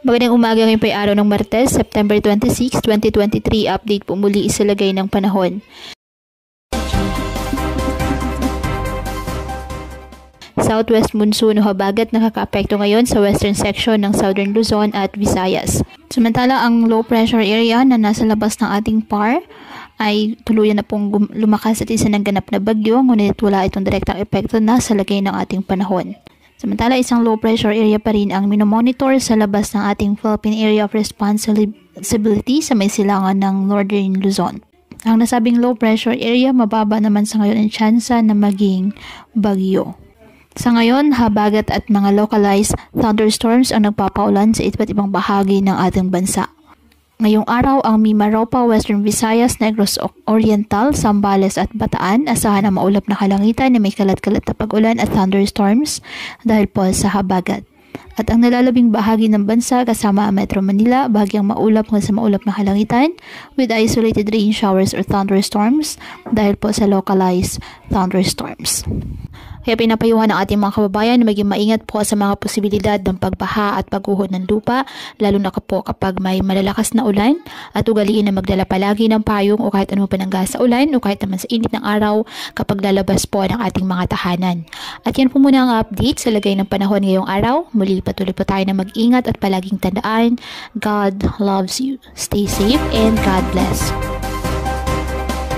Magandang umaga, ngayon po ay araw ng Martes, September 26, 2023. Update po muli isalagay ng panahon. Southwest monsoon o habagat nakakaapekto ngayon sa western section ng Southern Luzon at Visayas. Samantala, ang low pressure area na nasa labas ng ating PAR ay tuluyan na pong lumakas at isa ng ganap na bagyo, ngunit wala itong direktang epekto na sa lagay ng ating panahon. Samantala, isang low pressure area pa rin ang minomonitor sa labas ng ating Philippine Area of Responsibility sa may silangan ng Northern Luzon. Ang nasabing low pressure area, mababa naman sa ngayon ang tsansa na maging bagyo. Sa ngayon, habagat at mga localized thunderstorms ang nagpapaulan sa iba't ibang bahagi ng ating bansa. Ngayong araw, ang Mimaropa, Western Visayas, Negros Oriental, Zambales at Bataan, asahan ang maulap na kalangitan na may kalat-kalat na pag-ulan at thunderstorms dahil po sa habagat. At ang nalalabing bahagi ng bansa kasama ang Metro Manila, bahagyang maulap hanggang sa maulap na kalangitan with isolated rain showers or thunderstorms dahil po sa localized thunderstorms. Kaya pinapayuhan ng ating mga kababayan na maging maingat po sa mga posibilidad ng pagbaha at pagguho ng lupa, lalo na po kapag may malalakas na ulan, at ugaliin na magdala palagi ng payong o kahit anong panangga sa ulan o kahit naman sa init ng araw kapag lalabas po ng ating mga tahanan. At yan po muna ang update sa lagay ng panahon ngayong araw. Muli patuloy po tayo na mag-ingat at palaging tandaan, God loves you. Stay safe and God bless.